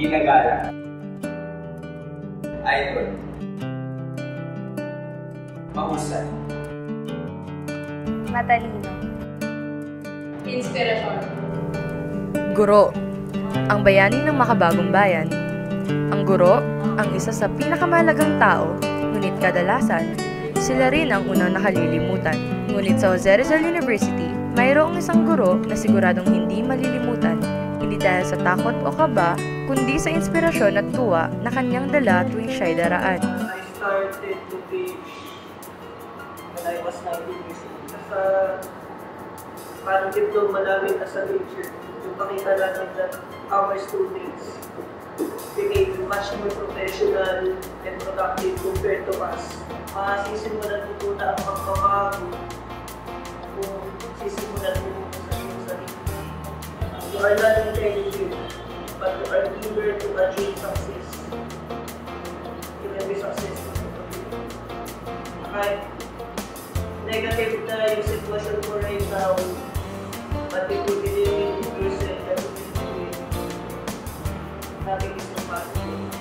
Ginagala. Idol. Mahusay. Matalino. Inspirasyon. Guro, ang bayani ng makabagong bayan. Ang guro, ang isa sa pinakamahalagang tao, ngunit kadalasan, sila rin ang unang nakalilimutan. Ngunit sa Jose Rizal University, mayroong isang guro na siguradong hindi malilimutan, hindi dahil sa takot o kaba, kundi sa inspirasyon at tuwa na kanyang dala tuwing siya'y daraan. I started to teach when I was 19 years old. Nasa parang diploma namin as a teacher. Yung pakita natin that our students became much more professional and productive compared to us. Sisimulan mo po na ang magbabago kung sisimulan mo sa iyong sarili. You are not intelligent, but you are eager to achieve success. You can be successful. Kahit negative na yung sitwasyon mo right now, but if you believe in yourself, that will be nothing is impossible.